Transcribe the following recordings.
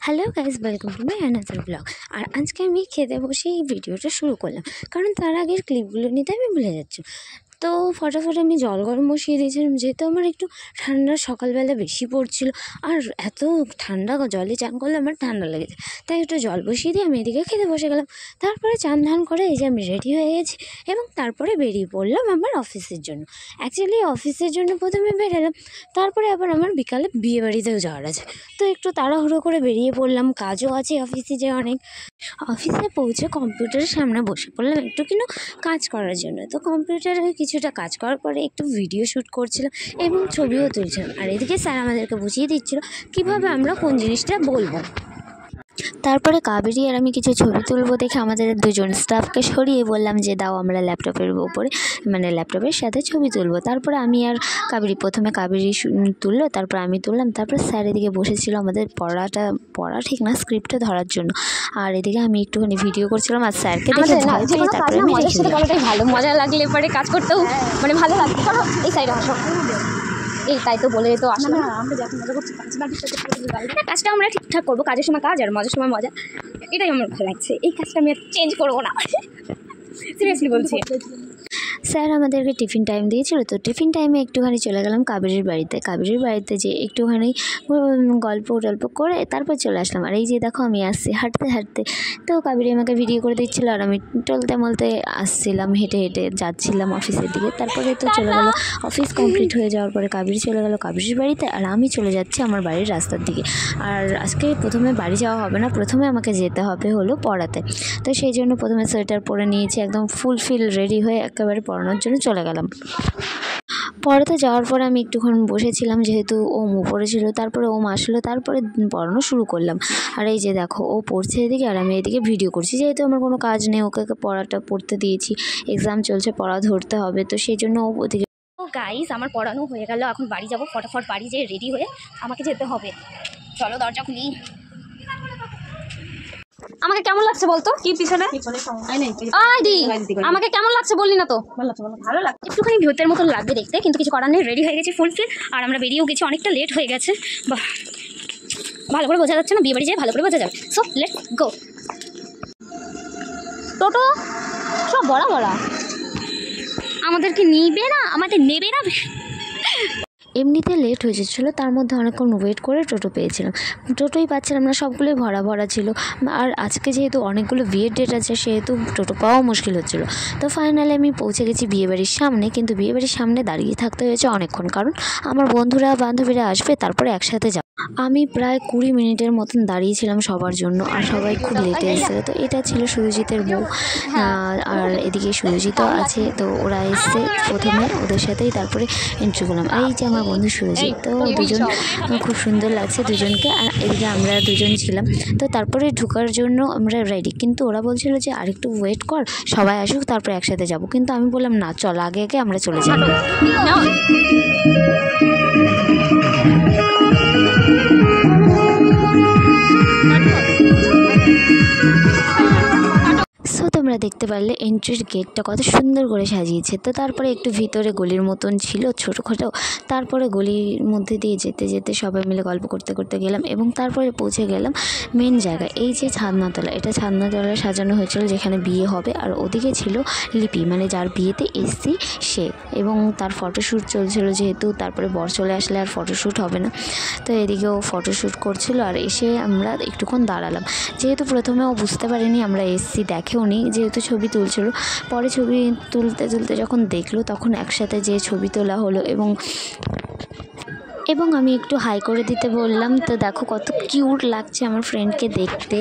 Hello guys, welcome to my another blog. আর আজকে আমি খেতে বসে এই ভিডিওটা শুরু করলাম, কারণ তার আগের ক্লিপগুলো নিতে আমি ভুলে যাচ্ছি। তো ফটাফট আমি জল গরম বসিয়ে দিয়েছিলাম, যেহেতু আমার একটু ঠান্ডা সকালবেলা বেশি পড়ছিল, আর এত ঠান্ডা জলে চান করলে আমার ঠান্ডা লেগেছে, তাই একটু জল বসিয়ে দিয়ে আমি এদিকে খেতে বসে গেলাম। তারপরে চান ধান করে এই যে আমি রেডি হয়ে গেছি এবং তারপরে বেরিয়ে পড়লাম আমার অফিসের জন্য। অ্যাকচুয়ালি অফিসের জন্য প্রথমে বেরোলাম, তারপরে আবার আমার বিকালে বিয়ে বাড়িতেও যাওয়ার আছে, তো একটু তাড়াহুড়ো করে বেরিয়ে পড়লাম। কাজও আছে অফিসে, যে অনেক। অফিসে পৌঁছে কম্পিউটারের সামনে বসে পড়লাম একটু কাজ করার জন্য। তো কম্পিউটারে কিছুটা কাজ করার পরে একটু ভিডিও শ্যুট করছিলাম এবং ছবিও তুলছিলাম। আর এদিকে স্যার আমাদেরকে বুঝিয়ে দিচ্ছিল কীভাবে আমরা কোন জিনিসটা বলবো। তারপরে কাবেরী আর আমি কিছু ছবি তুলবো দেখে আমাদের দুজন স্টাফকে সরিয়ে বললাম যে দাও, আমরা ল্যাপটপের উপরে ল্যাপটপের সাথে ছবি তুলবো। তারপরে আমি আর কাবেরী, প্রথমে কাবেরী তুললো, তারপর আমি তুললাম। তারপর স্যার এদিকে বসেছিল আমাদের পড়া ঠিক না, স্ক্রিপ্টটা ধরার জন্য। আর এদিকে আমি একটুখানি ভিডিও করছিলাম আর স্যারকে দেখে ভয় পেয়ে তারপরে আমি ভালো মজা লাগলে পরে কাজ করতেও ভালো লাগবে। এই সাইডে আসো, এই তাই তো বলে তো আসলে কাজটা আমরা ঠিকঠাক করবো। কাজের সময় কাজ আর মজার সময় মজা, এটাই আমার ভালো লাগছে। এই কাজটা আমি আর চেঞ্জ করবো না, সিরিয়াসলি বলছি। স্যার আমাদেরকে টিফিন টাইম দিয়েছিল, তো টিফিন টাইমে একটুখানি চলে গেলাম কাবেরীর বাড়িতে যে একটুখানি গল্প টল্প করে তারপর চলে আসলাম। আর এই যে দেখো আমি আসছি হাঁটতে, তো কাবেরী আমাকে ভিডিও করে দিচ্ছিলো আর আমি টলতে মলতে আসছিলাম, হেঁটে যাচ্ছিলাম অফিসের দিকে। তারপরে তো চলে গেল অফিস কমপ্লিট হয়ে যাওয়ার পরে কাবেরী চলে গেল কাবেরীর বাড়িতে, আর আমি চলে যাচ্ছি আমার বাড়ির রাস্তার দিকে। আর আজকে প্রথমে বাড়ি যাওয়া হবে না, প্রথমে আমাকে যেতে হবে হলো পড়াতে। তো সেই জন্য প্রথমে সোয়েটার পরে নিয়েছি, একদম ফুলফিল রেডি হয়ে একেবারে পড়ানোর জন্য চলে গেলাম। পড়াতে যাওয়ার পরে আমি একটুক্ষণ বসেছিলাম, যেহেতু ওম উপরে ছিল। তারপরে ওম আসলো, তারপরে পড়ানো শুরু করলাম। আর এই যে দেখো ও পড়ছে এদিকে আর আমি এদিকে ভিডিও করছি, যেহেতু আমার কোনো কাজ নেই, ওকে পড়াটা পড়তে দিয়েছি, এক্সাম চলছে, পড়া ধরতে হবে, তো সেই জন্য ও ওদিকে। ও গাইস, আমার পড়ানো হয়ে গেল, এখন বাড়ি যাব। ফটাফট বাড়ি যেয়ে রেডি হয়ে আমাকে যেতে হবে। চলো দরজা খুলি। আমাকে কেমন লাগছে বলতো? কি পিছনে আমাকে কেমন লাগছে বললি না তো? ভালো লাগছে, একটুখানি ভূতের মতো লাগবে দেখতে, কিন্তু কিছু করার নেই। রেডি হয়ে গেছি ফুলফিল, আর আমরা বেরিয়েও গেছি, অনেকটা লেট হয়ে গেছে। বাহ, ভালো করে বোঝা যাচ্ছে না, বিয়ে বাড়ি যেয়ে ভালো করে বোঝা যাবে। So let's go. টোটো সব বড়া আমাদেরকে নিবে না, আমাদের নেবে না। এমনিতে লেট হয়ে যাচ্ছিলো, তার মধ্যে অনেকক্ষণ ওয়েট করে টোটো পেয়েছিলাম, টোটোই পাচ্ছিলাম না, সবগুলোই ভরা ছিল। আর আজকে যেহেতু অনেকগুলো বিয়ের ডেট আছে, সেহেতু টোটো পাওয়াও মুশকিল হচ্ছিলো। তো ফাইনালি আমি পৌঁছে গেছি বিয়েবাড়ির সামনে, কিন্তু বিয়েবাড়ির সামনে দাঁড়িয়ে থাকতে হয়েছে অনেকক্ষণ, কারণ আমার বন্ধুরা বান্ধবীরা আসবে, তারপরে একসাথে যাব। আমি প্রায় 20 মিনিটের মতন দাঁড়িয়েছিলাম সবার জন্য, আর সবাই খুব লেটে এসেছে। তো এটা ছিল সুরজিতের বউ, আর এদিকে সুরজিতও আছে। তো ওরা এসছে প্রথমে, ওদের সাথেই তারপরে এন্ট্রি করলাম। আর এই যে আমার বন্ধু সুরজিৎ, তো দুজন খুব সুন্দর লাগছে দুজনকে। আর এদিকে আমরা দুজন ছিলাম, তো তারপরে ঢোকার জন্য আমরা রেডি, কিন্তু ওরা বলছিল যে আরেকটু ওয়েট কর, সবাই আসুক তারপরে একসাথে যাব। কিন্তু আমি বললাম না, চল আগে আমরা চলে যাই। সো তোমরা দেখতে পারলে এন্ট্রির গেটটা কত সুন্দর করে সাজিয়েছে। তো তারপরে একটু ভিতরে গলির মতন ছিল ছোটোখাটো, তারপরে গলির মধ্যে দিয়ে যেতে সবাই মিলে গল্প করতে গেলাম এবং তারপরে পৌঁছে গেলাম মেন জায়গায়। এই যে ছাদনাতলা, এটা ছাদনাতলায় সাজানো হয়েছিল যেখানে বিয়ে হবে। আর ওদিকে ছিল লিপি, যার বিয়েতে এসছি সে, এবং তার ফটোশ্যুট চলছিল, যেহেতু তারপরে বর চলে আসলে আর ফটোশ্যুট হবে না, তো এদিকেও ফটোশ্যুট করছিল। আর এসে আমরা একটুক্ষণ দাঁড়ালাম, যেহেতু প্রথমে ও বুঝতে পারিনি আমরা এসছি, দেখেও নি, যেহেতু ছবি তুলছিল। পরে ছবি তুলতে যখন দেখলো, তখন একসাথে যে ছবি তোলা হলো এবং আমি একটু হাই করে দিতে বললাম। তো দেখো কত কিউট লাগছে আমার ফ্রেন্ডকে দেখতে।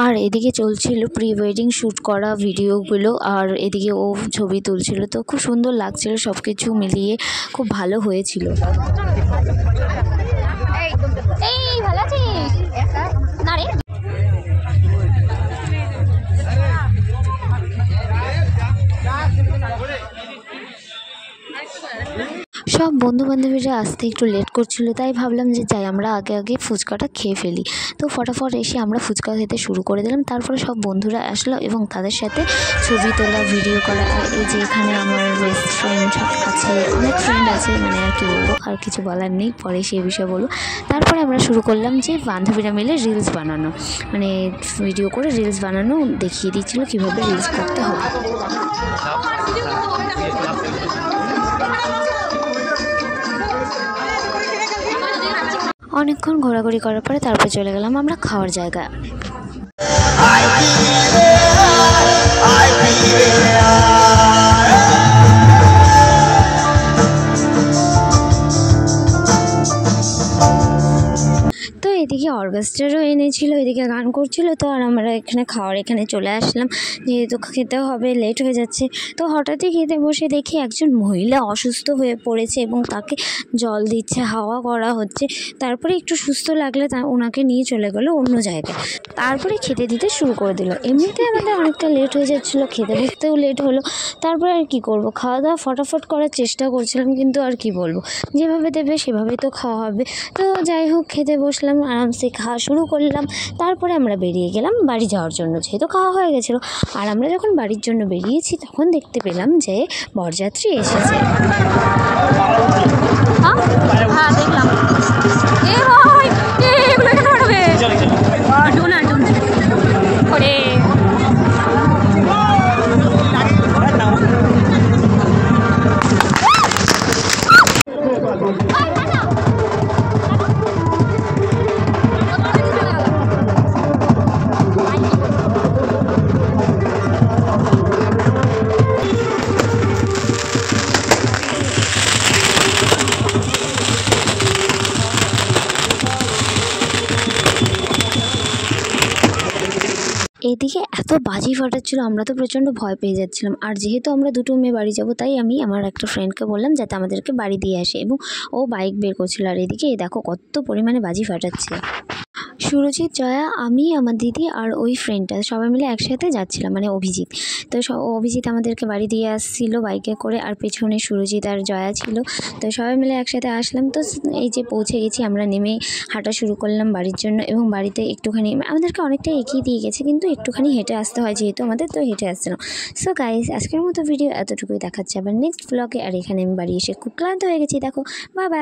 আর এদিকে চলছিল প্রি ওয়েডিং শ্যুট করা ভিডিওগুলো, আর এদিকে ও ছবি তুলছিল। তো খুব সুন্দর লাগছিল, সব কিছু মিলিয়ে খুব ভালো হয়েছিল। সব বন্ধু বান্ধবীরা আসতে একটু লেট করছিল, তাই ভাবলাম যে যাই আমরা আগে আগে ফুচকাটা খেয়ে ফেলি। তো ফটাফট এসে আমরা ফুচকা খেতে শুরু করে দিলাম। তারপরে সব বন্ধুরা আসলো এবং তাদের সাথে ছবি তোলা, ভিডিও করা। আর এই যে এখানে আমার বেস্ট ফ্রেন্ড আছে, অনেক ফ্রেন্ড আছে, মানে আর কি বলবো, আর কিছু বলার নেই, পরে সেই বিষয়ে বলবো। তারপরে আমরা শুরু করলাম যে বান্ধবীরা মিলে রিলস বানানো, মানে ভিডিও করে রিলস বানানো দেখিয়ে দিচ্ছিলো কীভাবে রিলস করতে হবে। অনেকক্ষণ ঘোরাঘুরি করার পরে তারপরে চলে গেলাম আমরা খাওয়ার জায়গায়। তো এদিকে অর্কেস্ট্রারও এনেছিল, এদিকে গান করছিল। তো আর আমরা এখানে খাওয়ার এখানে চলে আসলাম, যেহেতু খেতে হবে, লেট হয়ে যাচ্ছে। তো হঠাৎই খেতে বসে দেখি একজন মহিলা অসুস্থ হয়ে পড়েছে এবং তাকে জল দিচ্ছে, হাওয়া করা হচ্ছে। তারপরে একটু সুস্থ লাগলে ওনাকে নিয়ে চলে গেলো অন্য জায়গায়। তারপরে খেতে দিতে শুরু করে দিল। এমনিতে আমাদের অনেকটা লেট হয়ে যাচ্ছিলো, খেতে বসতেও লেট হলো। তারপরে আর কি করব, খাওয়া দাওয়া ফটাফট করার চেষ্টা করছিলাম, কিন্তু আর কি বলবো, যেভাবে দেবে সেভাবেই তো খাওয়া হবে। তো যাই হোক, খেতে বসলাম, আরামসে খাওয়া শুরু করলাম। তারপরে আমরা বেরিয়ে গেলাম বাড়ি যাওয়ার জন্য, যেহেতু খাওয়া হয়ে গেছিলো। আর আমরা যখন বাড়ির জন্য বেরিয়েছি তখন দেখতে পেলাম যে বরযাত্রী এসেছে। হ্যাঁ দেখলাম। এ ভাই এগুলো এখানে পাঠাবে ডোনাল্ড করে। এদিকে এত বাজি ফাটাচ্ছিল, আমরা তো প্রচণ্ড ভয় পেয়ে যাচ্ছিলাম। আর যেহেতু আমরা দুটো মেয়ে বাড়ি যাব, তাই আমি আমার একটা ফ্রেন্ডকে বললাম যাতে আমাদেরকে বাড়ি দিয়ে আসে, এবং ও বাইক বের করছিল। আর এদিকে দেখো কত পরিমাণে বাজি ফাটাচ্ছে। সুরজিৎ, জয়া, আমি, আমার দিদি আর ওই ফ্রেন্ডটা সবাই মিলে একসাথে যাচ্ছিলাম, মানে অভিজিৎ। তো অভিজিৎ আমাদেরকে বাড়ি দিয়ে আসছিল বাইকে করে, আর পেছনে সুরজিৎ আর জয়া ছিল। তো সবাই মিলে একসাথে আসলাম। তো এই যে পৌঁছে গেছি, আমরা নেমে হাঁটা শুরু করলাম বাড়ির জন্য। এবং বাড়িতে একটুখানি আমাদেরকে অনেকটাই এগিয়ে দিয়ে গেছে, কিন্তু একটুখানি হেঁটে আসতে হয় যেহেতু আমাদের, তো হেঁটে আসছিলাম। সো গাইস, আজকের মতো ভিডিও এতটুকুই, দেখাচ্ছে আবার নেক্সট ব্লগে। আর এখানে আমি বাড়ি এসে খুব ক্লান্ত হয়ে গেছি, দেখো। Bye bye.